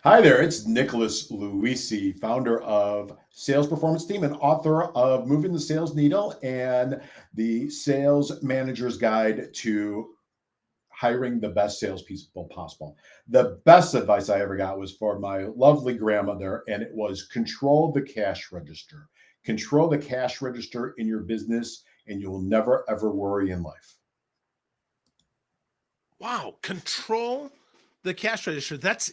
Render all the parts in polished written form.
Hi there, it's Nicholas Loise, founder of Sales Performance Team and author of Moving the Sales Needle and the Sales Manager's Guide to Hiring the Best Salespeople Possible. The best advice I ever got was for my lovely grandmother, and it was control the cash register. Control the cash register in your business, and you will never, ever worry in life. Wow, control the cash register. That's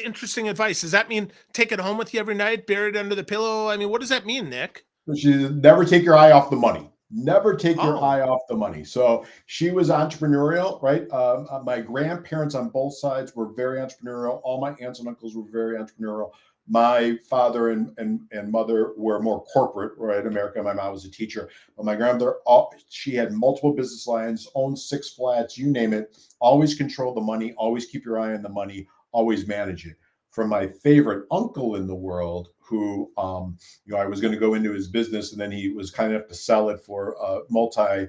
interesting advice. Does that mean take it home with you every night, bury it under the pillow? I mean, what does that mean, Nick? She never take your eye off the money. Never take your Oh, eye off the money. So she was entrepreneurial, right? My grandparents on both sides were very entrepreneurial. All my aunts and uncles were very entrepreneurial. My father and mother were more corporate, right? America. My mom was a teacher, but my grandmother, she had multiple business lines, owned 6 flats, you name it. Always control the money. Always keep your eye on the money. Always manage it. From my favorite uncle in the world, who I was going to go into his business, and then he was kind enough to sell it for multi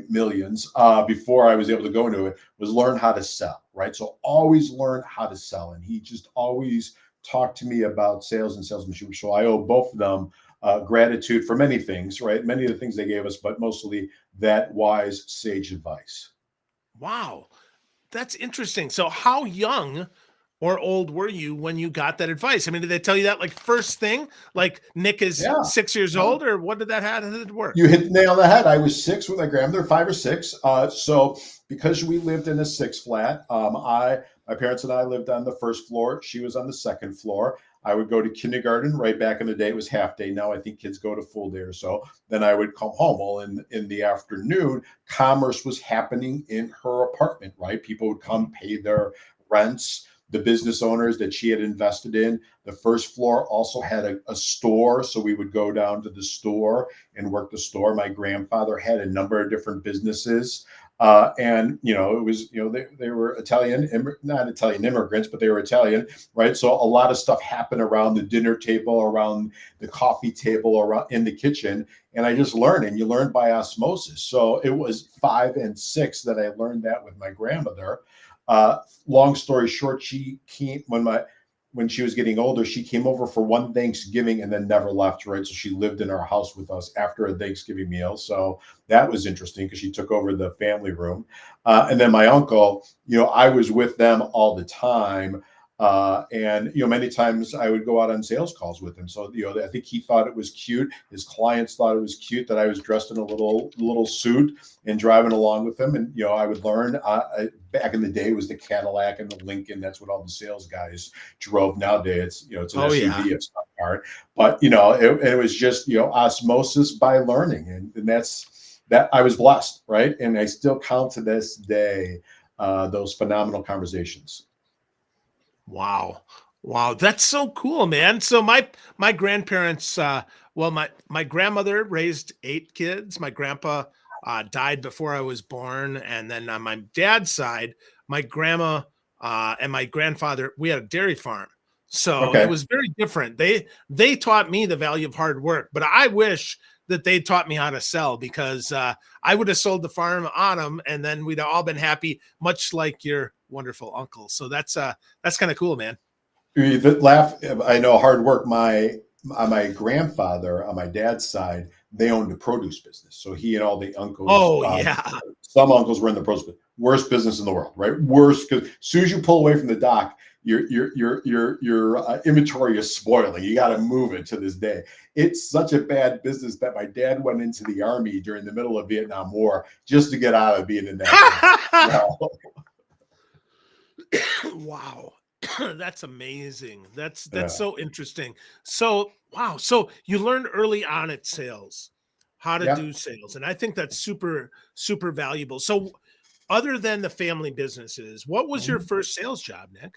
millions before I was able to go into it. Was learn how to sell, right? So always learn how to sell, and he just always talked to me about sales and salesmanship. So I owe both of them gratitude for many things, right? Many of the things they gave us, but mostly that wise sage advice. wow. That's interesting. So how young or old were you when you got that advice? I mean, did they tell you that like first thing? Like Nick is Yeah. 6 years old, or what did that how did it work? You hit the nail on the head. I was 6 with my grandmother, 5 or 6. So because we lived in a 6 flat, my parents and I lived on the first floor. She was on the second floor. I would go to kindergarten. Right back in the day, it was half day. Now I think kids go to full day or so. Then I would come home. Well, in the afternoon, commerce was happening in her apartment. Right, people would come pay their rents. The business owners that she had invested in. The first floor also had a store, so we would go down to the store and work the store. My grandfather had a number of different businesses. And it was they were Italian, not Italian immigrants, but they were Italian, right? So a lot of stuff happened around the dinner table, around the coffee table, around in the kitchen, and I just learned, and you learn by osmosis. So it was 5 and 6 that I learned that with my grandmother. Long story short, she came when she was getting older. She came over for one Thanksgiving and then never left. Right, so she lived in our house with us after a Thanksgiving meal. So that was interesting because she took over the family room. And then my uncle, I was with them all the time. And many times I would go out on sales calls with him. So I think he thought it was cute. His clients thought it was cute that I was dressed in a little suit and driving along with him. And I would learn. Back in the day, it was the Cadillac and the Lincoln. That's what all the sales guys drove. Nowadays, it's an Oh yeah. SUV of some kind. But it was just osmosis by learning, and that I was blessed, right? And I still count to this day those phenomenal conversations. Wow. Wow, that's so cool, man. So my grandparents well my grandmother raised 8 kids. My grandpa died before I was born, and then on my dad's side, my grandma and my grandfather, we had a dairy farm. So it Okay. was very different. They taught me the value of hard work, but I wish that they taught me how to sell, because I would have sold the farm on them, and then we'd have all been happy, much like your wonderful uncle. So that's kind of cool, man. You laugh. I know hard work. My grandfather on my dad's side, they owned a produce business. So he and all the uncles, Oh yeah. some uncles were in the produce business. Worst business in the world, right? Worst, because as soon as you pull away from the dock, your inventory is spoiling. You got to move it to this day. It's such a bad business that my dad went into the army during the middle of Vietnam War just to get out of being in that business. Well, Wow. That's amazing. That's yeah, so interesting. So, wow. So you learned early on at sales how to yeah. do sales. And I think that's super valuable. So, other than the family businesses, what was your Mhm. first sales job, Nick?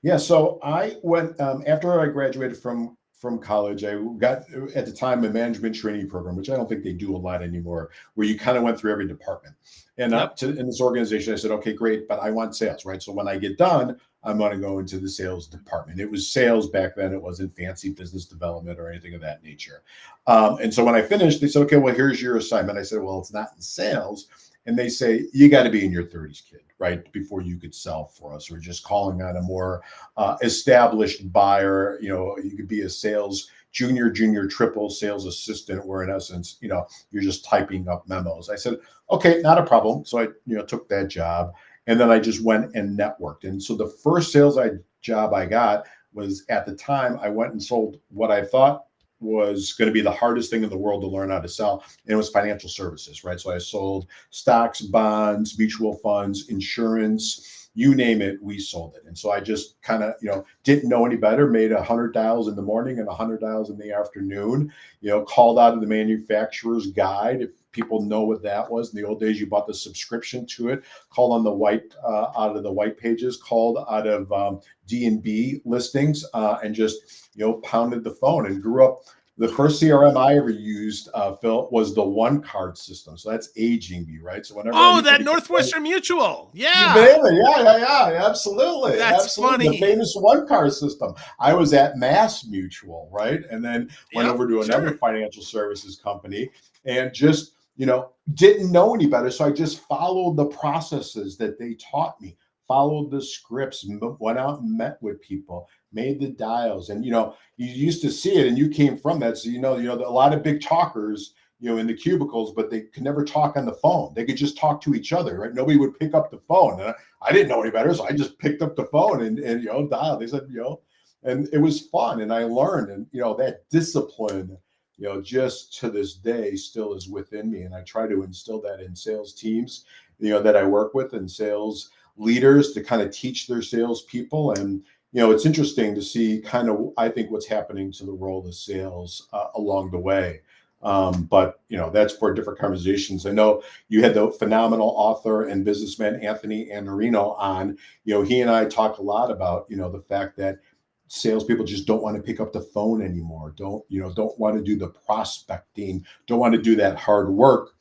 Yeah, so I went after I graduated from college. I got at the time a management training program, which I don't think they do a lot anymore, where you kind of went through every department. And Yep. in this organization, I said, okay, great, but I want sales, right? So when I get done, I'm going to go into the sales department. It was sales back then; it wasn't fancy business development or anything of that nature. And so when I finished, they said, okay, well, here's your assignment. I said, well, it's not in sales. And they say, you got to be in your 30s, kid, right, before you could sell for us, or just calling on a more established buyer. You could be a sales junior, triple sales assistant, where in essence, you're just typing up memos. I said, okay, not a problem. So I, took that job, and then I just went and networked. And so the first sales job I got was, at the time, I went and sold what I thought was going to be the hardest thing in the world to learn how to sell. And it was financial services, right? So I sold stocks, bonds, mutual funds, insurance, you name it, we sold it. And so I just kind of, didn't know any better, made 100 dials in the morning and 100 dials in the afternoon, called out of the manufacturer's guide. If people know what that was, in the old days, you bought the subscription to it, called on the out of the white pages, called out of D&B listings, and just, pounded the phone, and grew up. The first CRM I ever used, Phil, was the one card system. So that's aging me, right? So whenever that Northwestern Mutual. yeah, Yeah. absolutely. That's Absolutely. The funny. famous one card system. I was at Mass Mutual, right? And then went Yep, over to another sure. financial services company, and just, didn't know any better. So I just followed the processes that they taught me, followed the scripts, went out and met with people, made the dials. And, you used to see it, and you came from that. So, a lot of big talkers, in the cubicles, but they could never talk on the phone. They could just talk to each other, right? Nobody would pick up the phone. And I didn't know any better, so I just picked up the phone and dialed. They said, and it was fun, and I learned, and that discipline, just to this day still is within me, and I try to instill that in sales teams, that I work with, and sales leaders, to kind of teach their salespeople. And it's interesting to see kind of, I think, what's happening to the role of sales along the way. But that's for different conversations. I know you had the phenomenal author and businessman Anthony Iannarino on. He and I talked a lot about the fact that salespeople just don't want to pick up the phone anymore. Don't want to do the prospecting. Don't want to do that hard work.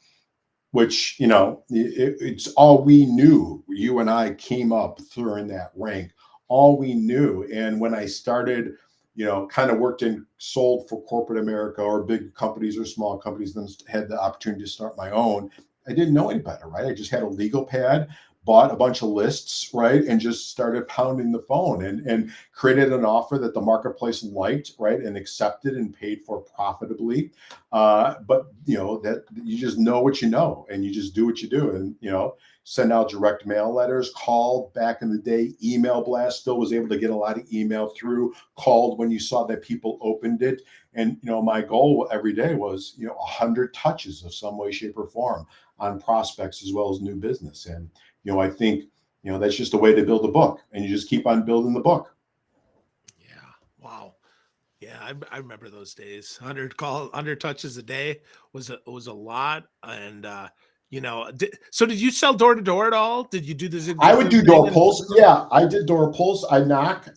Which it's all we knew. You and I came up through in that rank. All we knew. And when I started, kind of worked in, sold for corporate America or big companies or small companies, then had the opportunity to start my own, I didn't know any better, right? I just had a legal pad, bought a bunch of lists, right? And just started pounding the phone, and created an offer that the marketplace liked, right? And accepted and paid for profitably. But that you just know what you know, and you just do what you do. And, send out direct mail letters, called back in the day, email blast, still was able to get a lot of email through, called when you saw that people opened it. And, my goal every day was, 100 touches of some way, shape, or form on prospects as well as new business. And, I think, that's just a way to build a book, and you just keep on building the book. Yeah. Wow. Yeah, I remember those days. 100 touches a day was a lot. And so did you sell door to door at all? Did you do the I would Zigzag do thing? door pulls. Yeah, I did door pulls. I knock.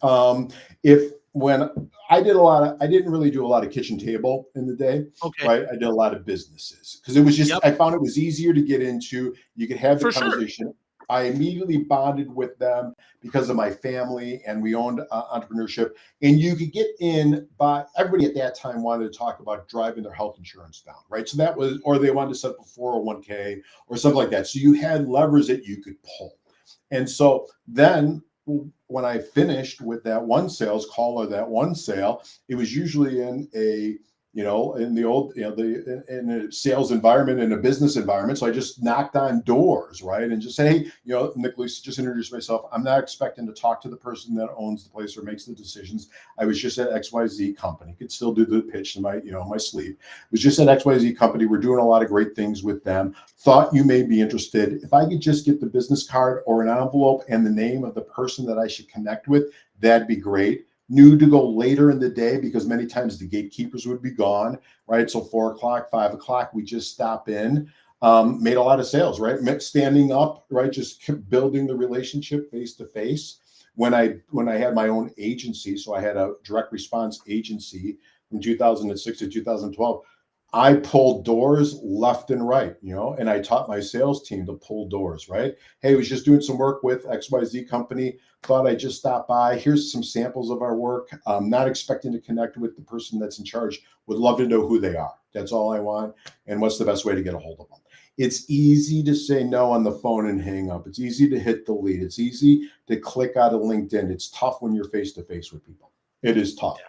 If when I did I didn't really do a lot of kitchen table in the day, Okay. right? I did a lot of businesses because it was just, Yep. I found it was easier to get into. You could have the For sure. conversation. I immediately bonded with them because of my family, and we owned entrepreneurship. And you could get in by, everybody at that time wanted to talk about driving their health insurance down, right? So that was, or they wanted to set up a 401k or something like that. So you had levers that you could pull. And so then when I finished with that one sales call or that one sale, it was usually in a, in the old, in a sales environment, in a business environment. So I just knocked on doors, right? And just say, hey, Nicholas, just introduce myself. I'm not expecting to talk to the person that owns the place or makes the decisions. I was just at XYZ company. Could still do the pitch in my, my sleep. Was just at XYZ company. We're doing a lot of great things with them. Thought you may be interested. If I could just get the business card or an envelope and the name of the person that I should connect with, that'd be great. Knew to go later in the day because many times the gatekeepers would be gone, right? So 4 o'clock, 5 o'clock, we just stop in. Made a lot of sales, right? Standing up, right? Just kept building the relationship face to face. When I had my own agency, so I had a direct response agency from 2006 to 2012. I pulled doors left and right, and I taught my sales team to pull doors, right? Hey, I was just doing some work with XYZ company. Thought I'd just stop by. Here's some samples of our work. I'm not expecting to connect with the person that's in charge. Would love to know who they are. That's all I want. And what's the best way to get a hold of them? It's easy to say no on the phone and hang up. It's easy to hit delete. It's easy to click out of LinkedIn. It's tough when you're face to face with people. It is tough.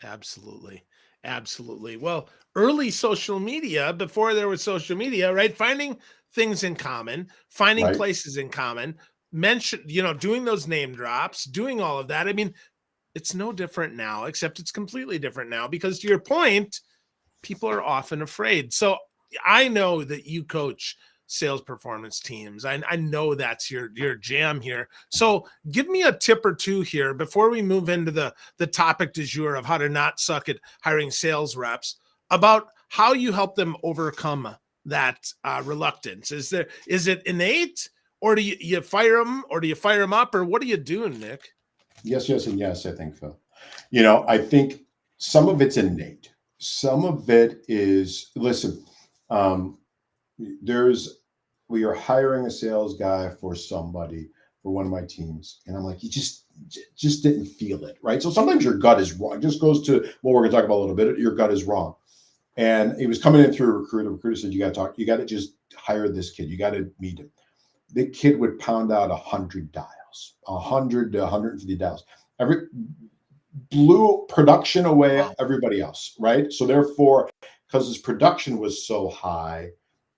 Absolutely. Absolutely. Well, early social media, before there was social media, right? Finding things in common, finding Right? places in common, doing those name drops, doing all of that. I mean, it's no different now, except it's completely different now because to your point, people are often afraid. So I know that you coach sales performance teams. I know that's your jam here. So give me a tip or two here before we move into the topic du jour of how to not suck at hiring sales reps about how you help them overcome that reluctance. Is it innate, or do you fire them, or do you fire them up, or what are you doing, Nick? Yes, yes, and yes, I think, Phil. I think some of it's innate. Some of it is, listen, um, there's, we are hiring a sales guy for somebody for one of my teams. And I'm like, you just didn't feel it, right? So sometimes your gut is wrong. It just goes to what we're going to talk about a little bit. Your gut is wrong. And he was coming in through a recruiter. The recruiter said, you got to just hire this kid. You got to meet him. The kid would pound out 100 dials, 100 to 150 dials. Blew production away everybody else, right? So therefore, because his production was so high,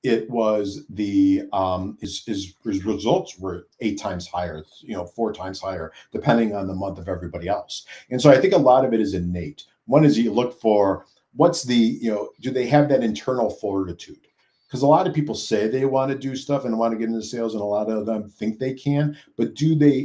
it was his results were 8 times higher, 4 times higher, depending on the month of everybody else. And so I think a lot of it is innate. One is you look for do they have that internal fortitude? Because a lot of people say they want to do stuff and want to get into sales, and a lot of them think they can, but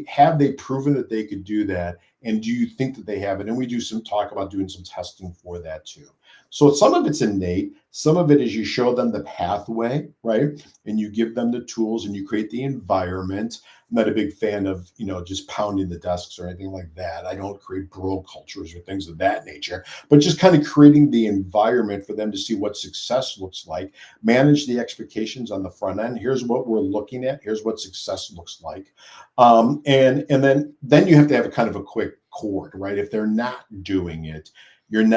have they proven that they could do that? And do you think that they have it? And we do some talk about doing some testing for that too. So some of it's innate. Some of it is you show them the pathway, right? And you give them the tools and you create the environment. I'm not a big fan of, just pounding the desks or anything like that. I don't create bro cultures or things of that nature, but just kind of creating the environment for them to see what success looks like, manage the expectations on the front end. Here's what we're looking at. Here's what success looks like. And then you have to have a kind of a quick cord, right? If they're not doing it, you're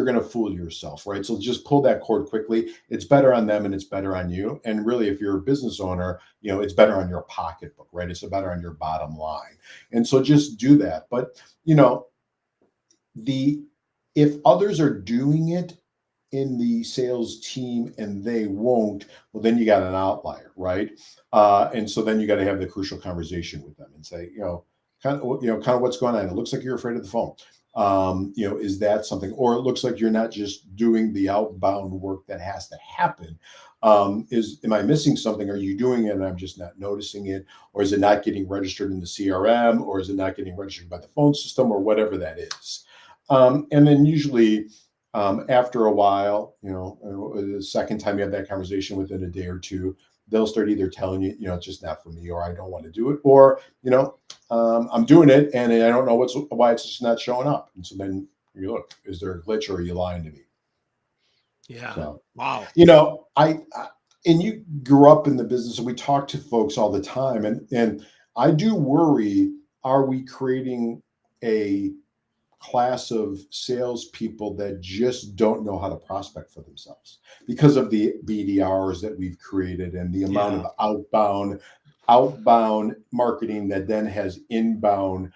going to fool yourself, right? So just pull that cord quickly. It's better on them and it's better on you. And really, if you're a business owner, it's better on your pocketbook, right? It's better on your bottom line. And so just do that. But, if others are doing it in the sales team and they won't, well, then you got an outlier, right? And so then you got to have the crucial conversation with them and say, kind of what's going on. It looks like you're afraid of the phone. Is that something, or it looks like you're not just doing the outbound work that has to happen. Am I missing something? Are you doing it and I'm just not noticing it? Or is it not getting registered in the CRM? Or is it not getting registered by the phone system, or whatever that is? And then usually after a while, the second time you have that conversation within a day or two, they'll start either telling you, it's just not for me, or I don't want to do it, or, I'm doing it and I don't know why it's just not showing up. And so then you look, is there a glitch, or are you lying to me? Yeah. So, wow. And you grew up in the business, and we talk to folks all the time. And I do worry, are we creating a class of salespeople that just don't know how to prospect for themselves because of the BDRs that we've created and the amount of outbound marketing that then has inbound,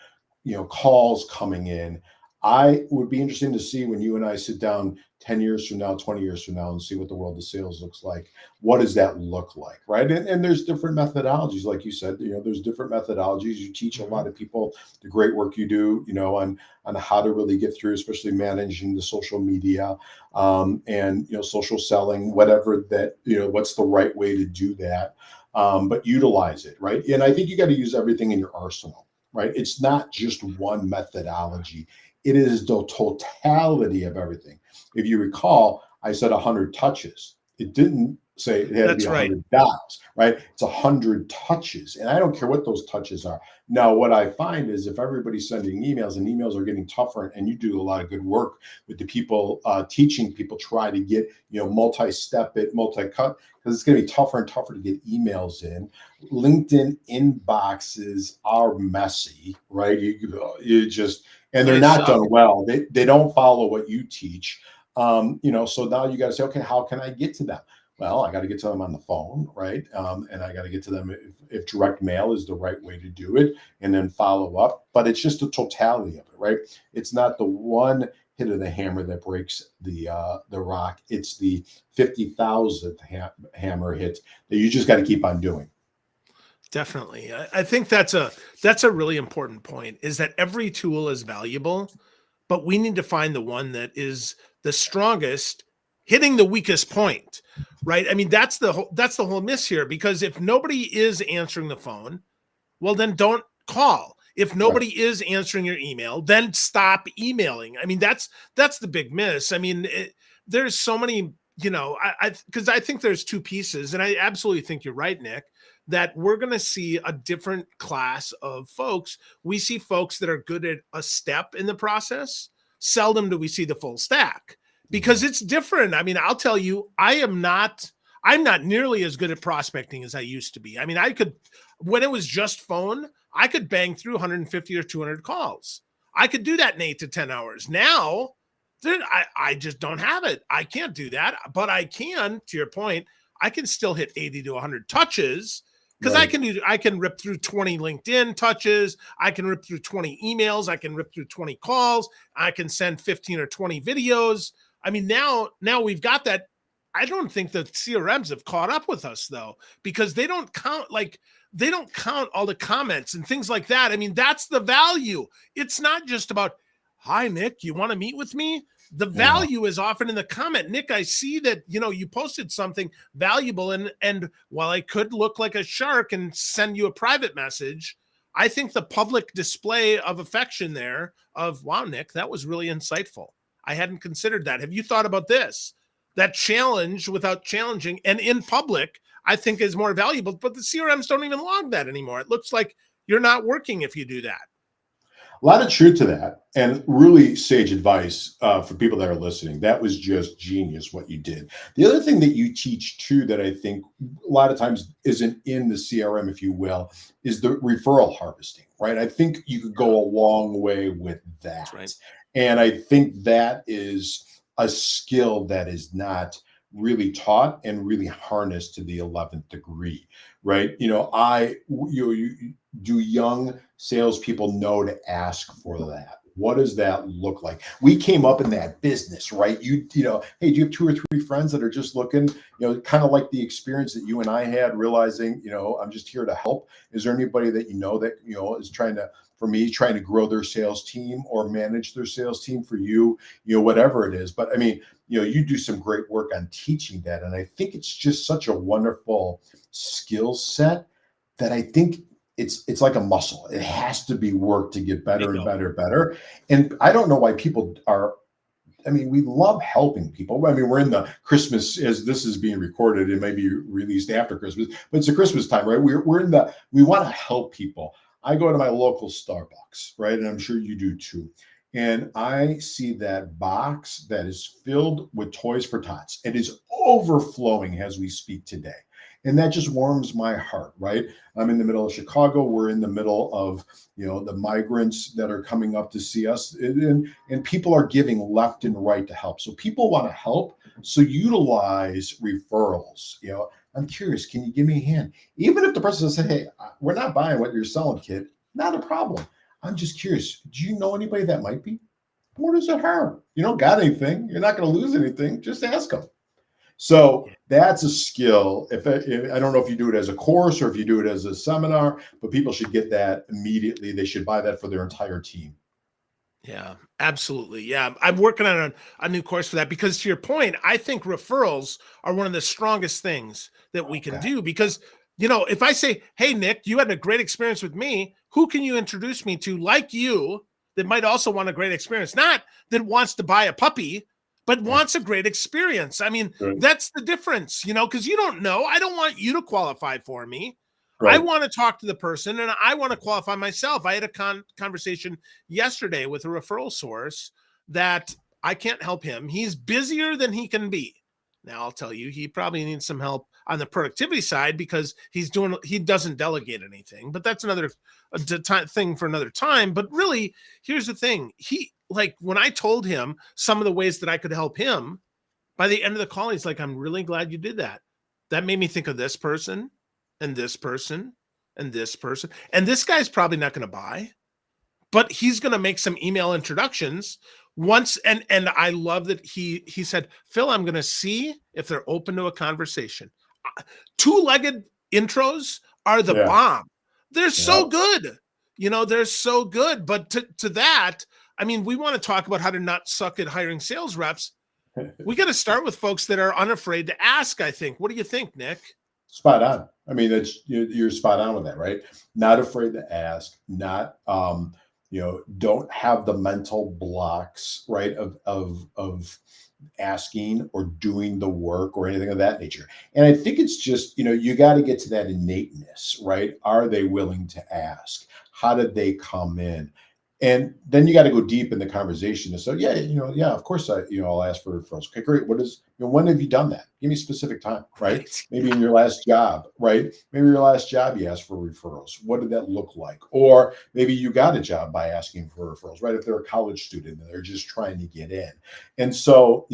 calls coming in. I would be interested to see when you and I sit down 10 years from now, 20 years from now, and see what the world of sales looks like. What does that look like, right? And there's different methodologies, like you said. There's different methodologies. You teach a lot of people the great work you do, on how to really get through, especially managing the social media, and social selling, whatever that, what's the right way to do that, but utilize it, right? And I think you got to use everything in your arsenal, right? It's not just one methodology. It is the totality of everything. If you recall, I said 100 touches. It didn't say it had to be 100 dials, right? It's 100 touches. And I don't care what those touches are. Now, what I find is if everybody's sending emails, and emails are getting tougher, and you do a lot of good work with the people, teaching people try to get, multi-step it, multi-cut, because it's going to be tougher and tougher to get emails in. LinkedIn inboxes are messy, right? And they're not done well. They don't follow what you teach. So now you got to say, okay, how can I get to them? Well, I got to get to them on the phone, right? And I got to get to them if direct mail is the right way to do it, and then follow up. But it's just the totality of it, right? It's not the one hit of the hammer that breaks the rock. It's the 50,000th hammer hit that you just got to keep on doing. Definitely. I think that's a really important point, is that every tool is valuable, but we need to find the one that is the strongest, hitting the weakest point, right? I mean, that's the whole miss here, because if nobody is answering the phone, well, then don't call. If Right. nobody is answering your email, then stop emailing. I mean, that's the big miss. I mean, there's so many, because I think there's two pieces, and I absolutely think you're right, Nick, that we're going to see a different class of folks. We see folks that are good at a step in the process. Seldom do we see the full stack, because it's different. I mean, I'll tell you, I'm not nearly as good at prospecting as I used to be. I mean, when it was just phone, I could bang through 150 or 200 calls. I could do that in 8 to 10 hours. Now, I just don't have it. I can't do that, but I can, to your point, I can still hit 80 to 100 touches, because Right. I can rip through 20 LinkedIn touches. I can rip through 20 emails. I can rip through 20 calls. I can send 15 or 20 videos. I mean, now we've got that. I don't think the CRMs have caught up with us, though, because they don't count all the comments and things like that. I mean, that's the value. It's not just about, hi, Nick, you want to meet with me? The Yeah. value is often in the comment. Nick, I see that, you posted something valuable, and while I could look like a shark and send you a private message, I think the public display of affection there of, wow, Nick, that was really insightful. I hadn't considered that. Have you thought about this? That challenge without challenging and in public, I think, is more valuable, but the CRMs don't even log that anymore. It looks like you're not working if you do that. A lot of truth to that, and really sage advice for people that are listening. That was just genius what you did. The other thing that you teach too, that I think a lot of times isn't in the CRM, if you will, is the referral harvesting. Right? I think you could go a long way with That's that, right. and I think that is a skill that is not really taught and really harnessed to the 11th degree. Right? You do young salespeople know to ask for that? What does that look like? We came up in that business, right? Hey, do you have 2 or 3 friends that are just looking, kind of like the experience that you and I had, realizing, I'm just here to help. Is there anybody that that is trying to grow their sales team or manage their sales team for you, whatever it is. But I mean, you do some great work on teaching that. And I think it's just such a wonderful skill set that I think it's like a muscle. It has to be worked to get better and better and better. And I don't know why people are. I mean, we love helping people. I mean, we're in the Christmas, as this is being recorded, it may be released after Christmas, but it's a Christmas time, right? We want to help people. I go to my local Starbucks, right? And I'm sure you do too. And I see that box that is filled with Toys for Tots. It is overflowing as we speak today. And that just warms my heart, right? I'm in the middle of Chicago. We're in the middle of, the migrants that are coming up to see us. And people are giving left and right to help. So people want to help. So utilize referrals. I'm curious, can you give me a hand? Even if the person says, hey, we're not buying what you're selling, kid, not a problem. I'm just curious. Do you know anybody that might be? What does it hurt? You don't got anything. You're not going to lose anything. Just ask them. So that's a skill. If I don't know if you do it as a course or if you do it as a seminar, but people should get that immediately. They should buy that for their entire team. Yeah, absolutely. Yeah. I'm working on a new course for that, because to your point, I think referrals are one of the strongest things that we can Okay. do, because, if I say, hey, Nick, you had a great experience with me, who can you introduce me to like you that might also want a great experience? Not that wants to buy a puppy, but wants a great experience. I mean, Right. that's the difference, because you don't know. I don't want you to qualify for me. I Right. want to talk to the person, and I want to qualify myself. I had a conversation yesterday with a referral source that I can't help him. He's busier than he can be. Now, I'll tell you, he probably needs some help on the productivity side, because he doesn't delegate anything, but that's another thing for another time. But really, here's the thing. When I told him some of the ways that I could help him, by the end of the call, he's like, I'm really glad you did that. that made me think of this person and this person and this person. And this guy's probably not going to buy, but he's going to make some email introductions once. And I love that he said, Phil, I'm going to see if they're open to a conversation. Two-legged intros are the bomb. They're so good. They're so good. But to that, I mean, we want to talk about how to not suck at hiring sales reps. We got to start with folks that are unafraid to ask, I think. What do you think, Nick? Spot on. I mean, you're spot on with that, right? Not afraid to ask, not don't have the mental blocks, right, of asking or doing the work or anything of that nature. And I think it's just, you got to get to that innateness, right? Are they willing to ask? How did they come in? And then you got to go deep in the conversation. And so, of course, I'll ask for referrals. Okay, great. When have you done that? Give me a specific time, right? Maybe in your last job, right? Maybe your last job, you asked for referrals. What did that look like? Or maybe you got a job by asking for referrals, right? If they're a college student and they're just trying to get in. And so,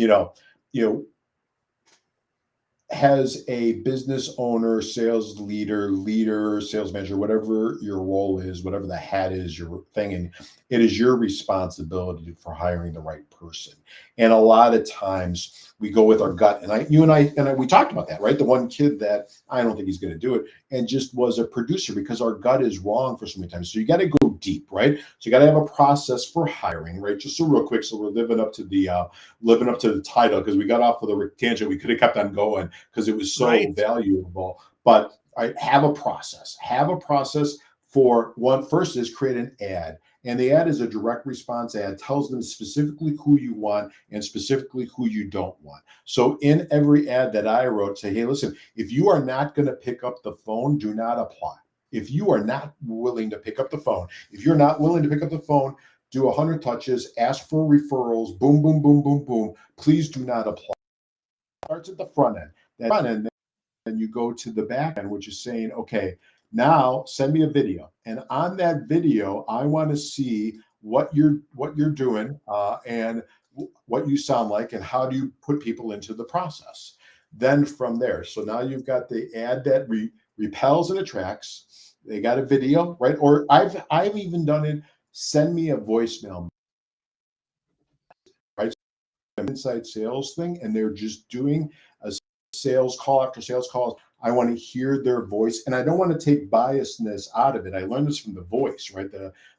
has a business owner, sales leader, sales manager, whatever your role is, whatever the hat is, your thing, and it is your responsibility for hiring the right person. And a lot of times we go with our gut. And you and I, we talked about that, right? The one kid that I don't think he's going to do it, and just was a producer because our gut is wrong for so many times. So you got to go deep, right? So you got to have a process for hiring, right? Just so real quick, so we're living up to the title, because we got off of the tangent. We could have kept on going because it was so valuable. But have a process. Have a process for one. First is create an ad. And the ad is a direct response ad, tells them specifically who you want and specifically who you don't want. So in every ad that I wrote, say, hey, listen, if you are not going to pick up the phone, do not apply. If you are not willing to pick up the phone, do 100 touches, ask for referrals, boom, boom, boom, boom, boom. Please do not apply. Starts at the front end. That front end, then you go to the back end, which is saying, okay, now send me a video, and on that video, I want to see what you're doing and what you sound like, and how do you put people into the process. Then from there, so now you've got the ad that repels and attracts. They got a video, right? Or I've even done it. Send me a voicemail, right? An inside sales thing, and they're just doing a sales call after sales call. I want to hear their voice, and I don't want to take biasness out of it. I learned this from The Voice, right?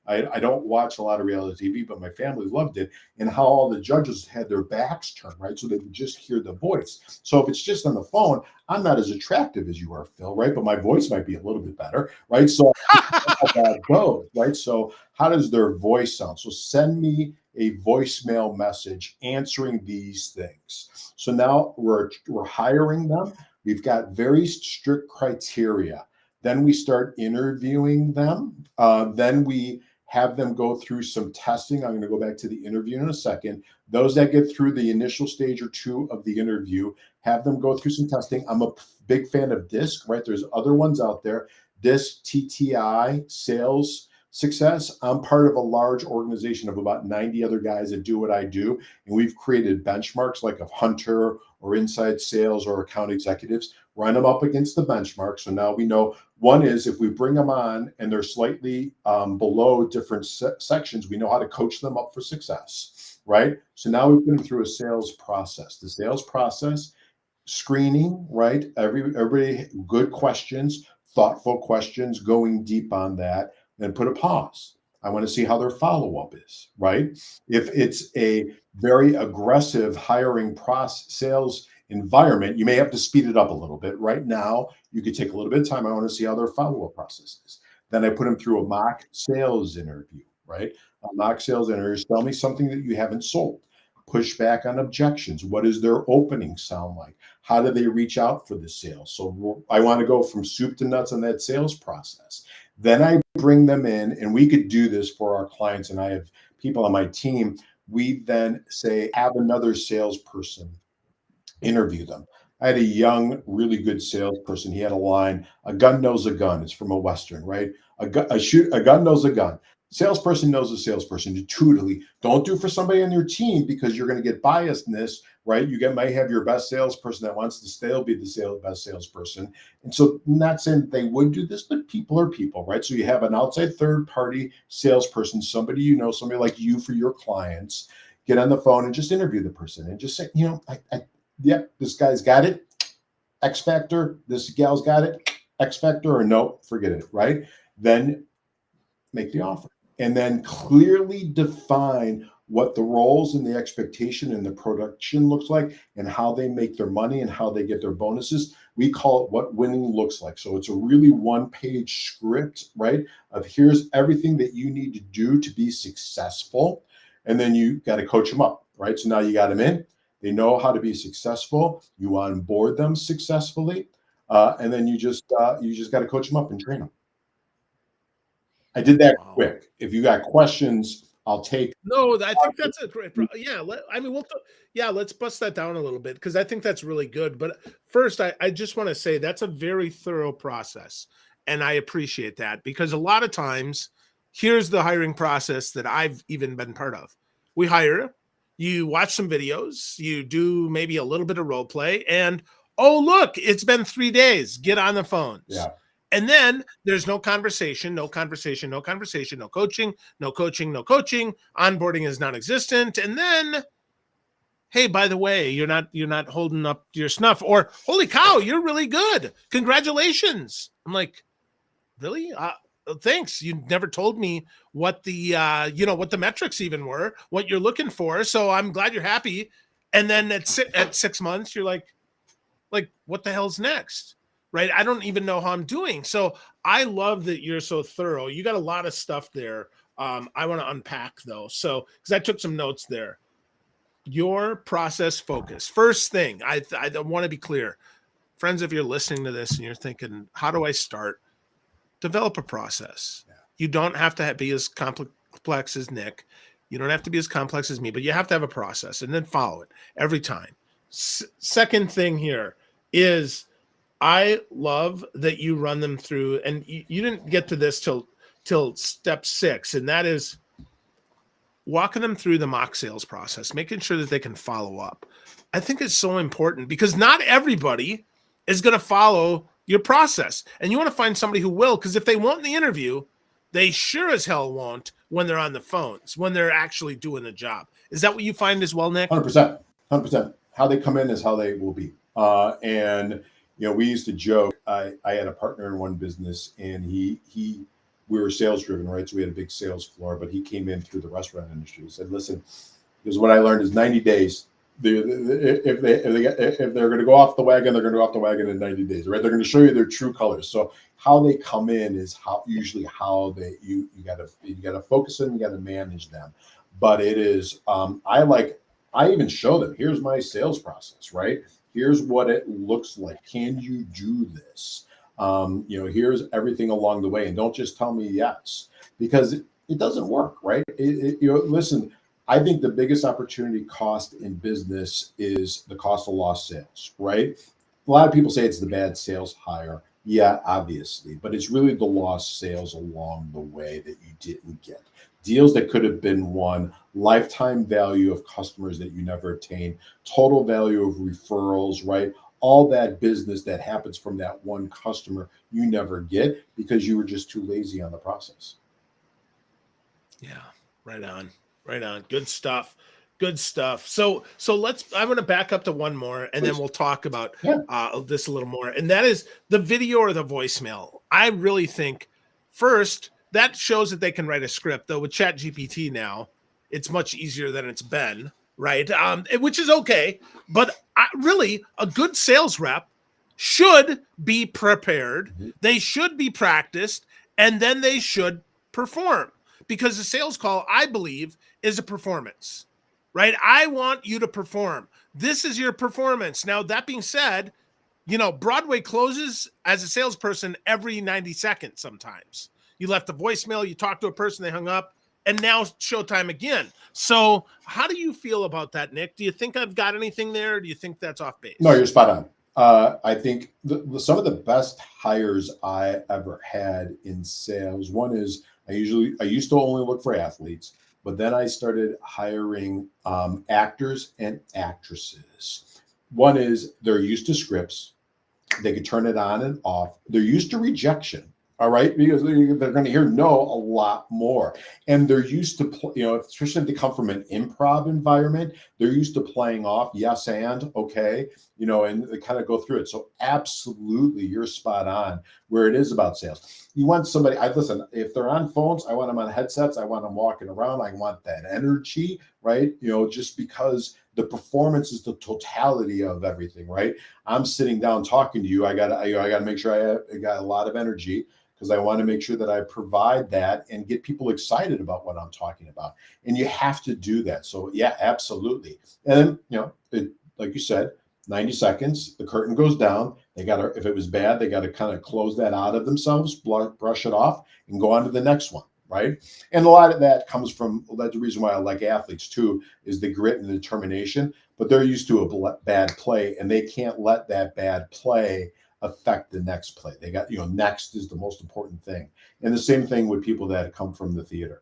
I don't watch a lot of reality TV, but my family loved it, and how all the judges had their backs turned, right? So they could just hear the voice. So if it's just on the phone, I'm not as attractive as you are, Phil, right? But my voice might be a little bit better, right? So how that goes, right? So how does their voice sound? So send me a voicemail message answering these things. So now we're hiring them. We've got very strict criteria. Then we start interviewing them. Then we have them go through some testing. I'm going to go back to the interview in a second. Those that get through the initial stage or two of the interview, have them go through some testing. I'm a big fan of DISC, right? There's other ones out there. DISC, TTI, Sales Success. I'm part of a large organization of about 90 other guys that do what I do. And we've created benchmarks like of Hunter or Inside Sales or account executives, run them up against the benchmark. So now we know, one is if we bring them on and they're slightly below different sections, we know how to coach them up for success, right? So now we put them through a sales process. The sales process, screening, right? Everybody, good questions, thoughtful questions, going deep on that, then put a pause. I want to see how their follow-up is, right? If it's a very aggressive hiring sales environment, you may have to speed it up a little bit. Right now, you could take a little bit of time. I want to see how their follow-up process is. Then I put them through a mock sales interview, right? A mock sales interview. Tell me something that you haven't sold. Push back on objections. What does their opening sound like? How do they reach out for the sale? So I want to go from soup to nuts on that sales process. Then I bring them in, and we could do this for our clients, and I have people on my team. We then say, have another salesperson interview them. I had a young, really good salesperson. He had a line, a gun knows a gun. It's from a Western, right? A gun knows a gun. Salesperson knows a salesperson. You truly don't do for somebody on your team because you're going to get biasness, right? Might have your best salesperson that wants to still be the best salesperson. And so, not saying that they would do this, but people are people, right? So you have an outside third party salesperson, somebody somebody like you for your clients. Get on the phone and just interview the person and just say, yep, this guy's got it. X factor. This gal's got it. X factor, or no, forget it, right? Then make the offer. And then clearly define what the roles and the expectation and the production looks like and how they make their money and how they get their bonuses. We call it what winning looks like. So it's a really one-page script, right? Of here's everything that you need to do to be successful. And then you got to coach them up, right? So now you got them in. They know how to be successful. You onboard them successfully. And then you just got to coach them up and train them. I did that quick. If you got questions, I'll take. No, I think that's a great. Yeah, let's bust that down a little bit because I think that's really good. But first, I just want to say that's a very thorough process, and I appreciate that because a lot of times, here's the hiring process that I've even been part of. We hire, you watch some videos, you do maybe a little bit of role play, and oh look, it's been 3 days. Get on the phones. Yeah. And then there's no conversation, no coaching. Onboarding is non-existent. And then, hey, by the way, you're not holding up your snuff, or holy cow, you're really good. Congratulations. I'm like, really? Thanks. You never told me what the what the metrics even were, what you're looking for. So I'm glad you're happy. And then at 6 months, you're like, what the hell's next? Right? I don't even know how I'm doing. So I love that you're so thorough. You got a lot of stuff there. I want to unpack though. So, because I took some notes there. Your process focus. First thing, I want to be clear. Friends, if you're listening to this and you're thinking, how do I start? Develop a process. Yeah. You don't have to be as complex as Nick. You don't have to be as complex as me, but you have to have a process and then follow it every time. Second thing here is, I love that you run them through, and you didn't get to this till step 6, and that is walking them through the mock sales process, making sure that they can follow up. I think it's so important because not everybody is going to follow your process, and you want to find somebody who will, because if they won't in the interview, they sure as hell won't when they're on the phones, when they're actually doing the job. Is that what you find as well, Nick? 100%. How they come in is how they will be. And we used to joke. I had a partner in one business, and we were sales driven, right? So we had a big sales floor, but he came in through the restaurant industry. He said, "Listen, because what I learned is 90 days. If they're going to go off the wagon, they're going to go off the wagon in 90 days, right? They're going to show you their true colors. So how they come in is you got to focus them, you got to manage them. But it is I even show them. Here's my sales process, right? Here's what it looks like. Can you do this? Here's everything along the way, and don't just tell me yes, because it doesn't work, right? Listen, I think the biggest opportunity cost in business is the cost of lost sales, right? A lot of people say it's the bad sales hire. Yeah, obviously, but it's really the lost sales along the way that you didn't get. Deals that could have been won, lifetime value of customers that you never attained, total value of referrals, right? All that business that happens from that one customer you never get because you were just too lazy on the process. Yeah, right on. Good stuff. So I'm going to back up to one more, and then we'll talk about this a little more. And that is the video or the voicemail. I really think first that shows that they can write a script, though with ChatGPT now, it's much easier than it's been, right? Which is okay. But really, a good sales rep should be prepared. Mm-hmm. They should be practiced, and then they should perform. Because the sales call, I believe, is a performance, right? I want you to perform. This is your performance. Now, that being said, Broadway closes as a salesperson every 90 seconds sometimes. You left a voicemail, you talked to a person, they hung up, and now showtime again. So how do you feel about that, Nick? Do you think I've got anything there, or do you think that's off base? No, you're spot on. I think some of the best hires I ever had in sales, one is I used to only look for athletes, but then I started hiring actors and actresses. One is they're used to scripts. They could turn it on and off. They're used to rejection. All right, because they're going to hear no a lot more, and they're used to, especially if they come from an improv environment, they're used to playing off yes and okay, and they kind of go through it. So absolutely, you're spot on where it is about sales. You want somebody. I listen. If they're on phones, I want them on headsets. I want them walking around. I want that energy, right? Just because the performance is the totality of everything, right? I'm sitting down talking to you. I got to make sure I got a lot of energy, because I want to make sure that I provide that and get people excited about what I'm talking about. And you have to do that. So yeah, absolutely. And like you said, 90 seconds, the curtain goes down. They got to, if it was bad, they got to kind of close that out of themselves, brush it off, and go on to the next one. Right. And a lot of that comes from, that's the reason why I like athletes too, is the grit and the determination, but they're used to a bad play, and they can't let that bad play affect the next play. They got, next is the most important thing. And the same thing with people that come from the theater.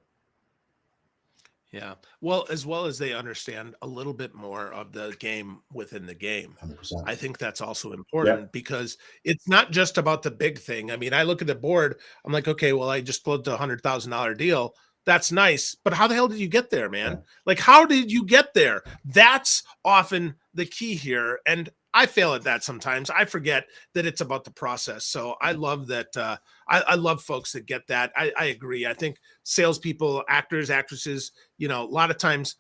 Yeah. Well as they understand a little bit more of the game within the game. 100%. I think that's also important, because it's not just about the big thing. I mean, I look at the board, I'm like, okay, well, I just closed a $100,000 deal. That's nice. But how the hell did you get there, man? Yeah. Like, how did you get there? That's often the key here. And I fail at that sometimes. I forget that it's about the process. So I love that. I love folks that get that. I agree. I think salespeople, actors, actresses, a lot of times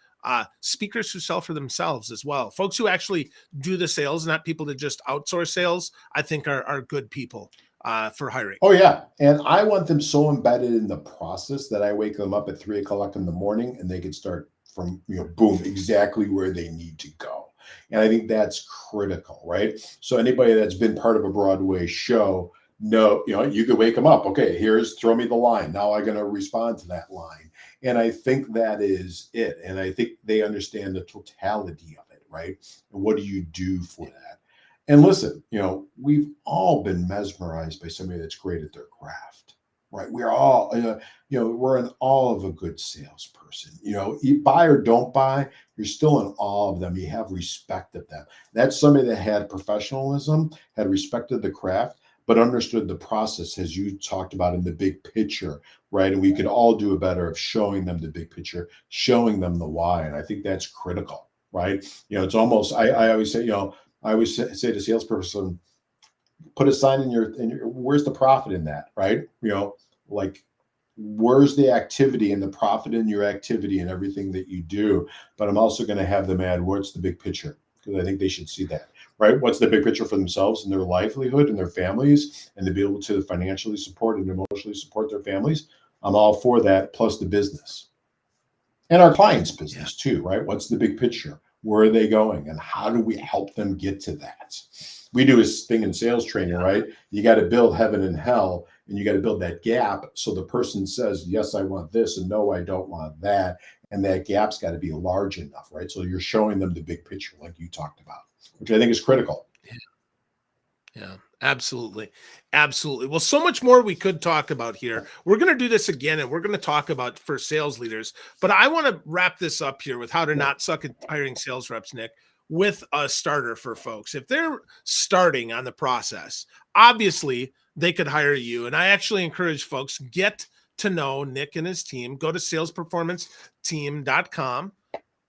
speakers who sell for themselves as well. Folks who actually do the sales, not people that just outsource sales, I think are good people for hiring. Oh yeah. And I want them so embedded in the process that I wake them up at 3:00 in the morning and they can start from, boom, exactly where they need to go. And I think that's critical, right? So anybody that's been part of a Broadway show, you could wake them up. Okay, throw me the line. Now I'm going to respond to that line. And I think that is it. And I think they understand the totality of it, right? And what do you do for that? And listen, we've all been mesmerized by somebody that's great at their craft, right? We're all, we're in awe of a good salesperson. You buy or don't buy, you're still in awe of them. You have respect of them. That's somebody that had professionalism, had respected the craft, but understood the process, as you talked about, in the big picture, right? And we could all do a better of showing them the big picture, showing them the why. And I think that's critical, right? It's almost, I always say, I always say to salesperson, put a sign in your, where's the profit in that, right? Like, where's the activity and the profit in your activity and everything that you do? But I'm also going to have them add, what's the big picture? Because I think they should see that, right? What's the big picture for themselves and their livelihood and their families, and to be able to financially support and emotionally support their families? I'm all for that, plus the business and our clients' business too, right? What's the big picture? Where are they going? And how do we help them get to that? We do a thing in sales training, right? You got to build heaven and hell, and you got to build that gap. So the person says, yes, I want this, and no, I don't want that. And that gap's got to be large enough, right? So you're showing them the big picture, like you talked about, which I think is critical. Yeah, absolutely. Absolutely. Well, so much more we could talk about here. We're going to do this again, and we're going to talk about for sales leaders, but I want to wrap this up here with how to not suck at hiring sales reps, Nick, with a starter for folks. If they're starting on the process, obviously they could hire you. And I actually encourage folks, get to know Nick and his team. Go to salesperformanceteam.com.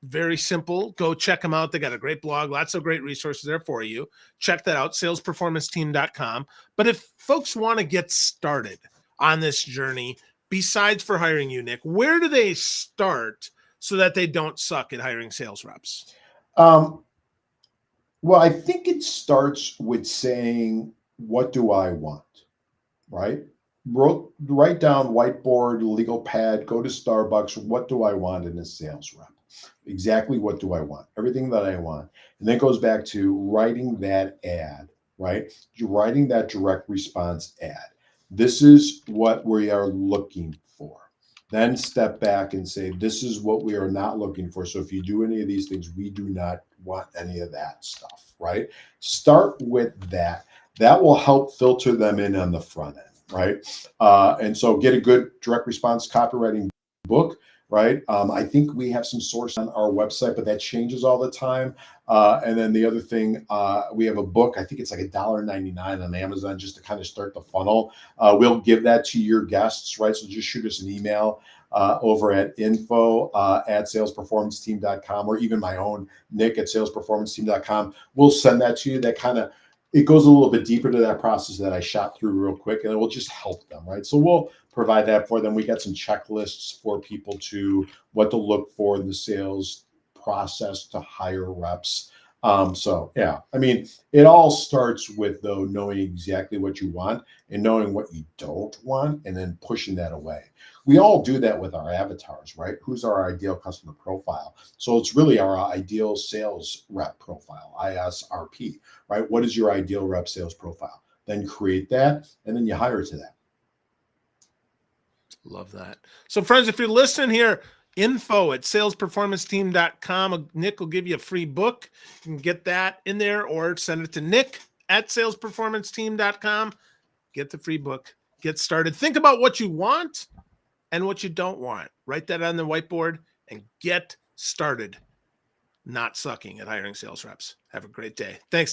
Very simple. Go check them out. They got a great blog, lots of great resources there for you. Check that out, salesperformanceteam.com. But if folks want to get started on this journey, besides for hiring you, Nick, where do they start so that they don't suck at hiring sales reps? Well, I think it starts with saying, what do I want? Right? Write down whiteboard, legal pad, go to Starbucks. What do I want in a sales rep? Exactly what do I want? Everything that I want. And then it goes back to writing that ad, right? You're writing that direct response ad. This is what we are looking for. Then step back and say, this is what we are not looking for. So if you do any of these things, we do not want any of that stuff, right? Start with that. That will help filter them in on the front end. right? And so get a good direct response copywriting book, right? I think we have some source on our website, but that changes all the time. And then the other thing, we have a book. I think it's like $1.99 on Amazon just to kind of start the funnel. We'll give that to your guests, right? So just shoot us an email over at info at salesperformanceteam.com, or even my own Nick at salesperformanceteam.com. We'll send that to you. That kind of, it goes a little bit deeper to that process that I shot through real quick, and it will just help them, right? So we'll provide that for them. We got some checklists for people to what to look for in the sales process to hire reps. So yeah, I mean, it all starts with though knowing exactly what you want and knowing what you don't want, and then pushing that away. We all do that with our avatars, right? Who's our ideal customer profile? So it's really our ideal sales rep profile, ISRP, right? What is your ideal rep sales profile? Then create that, and then you hire to that. Love that. So friends, if you're listening here, info at salesperformanceteam.com. Nick will give you a free book. You can get that in there, or send it to Nick at salesperformanceteam.com. Get the free book. Get started. Think about what you want and what you don't want. Write that on the whiteboard and get started not sucking at hiring sales reps. Have a great day. Thanks.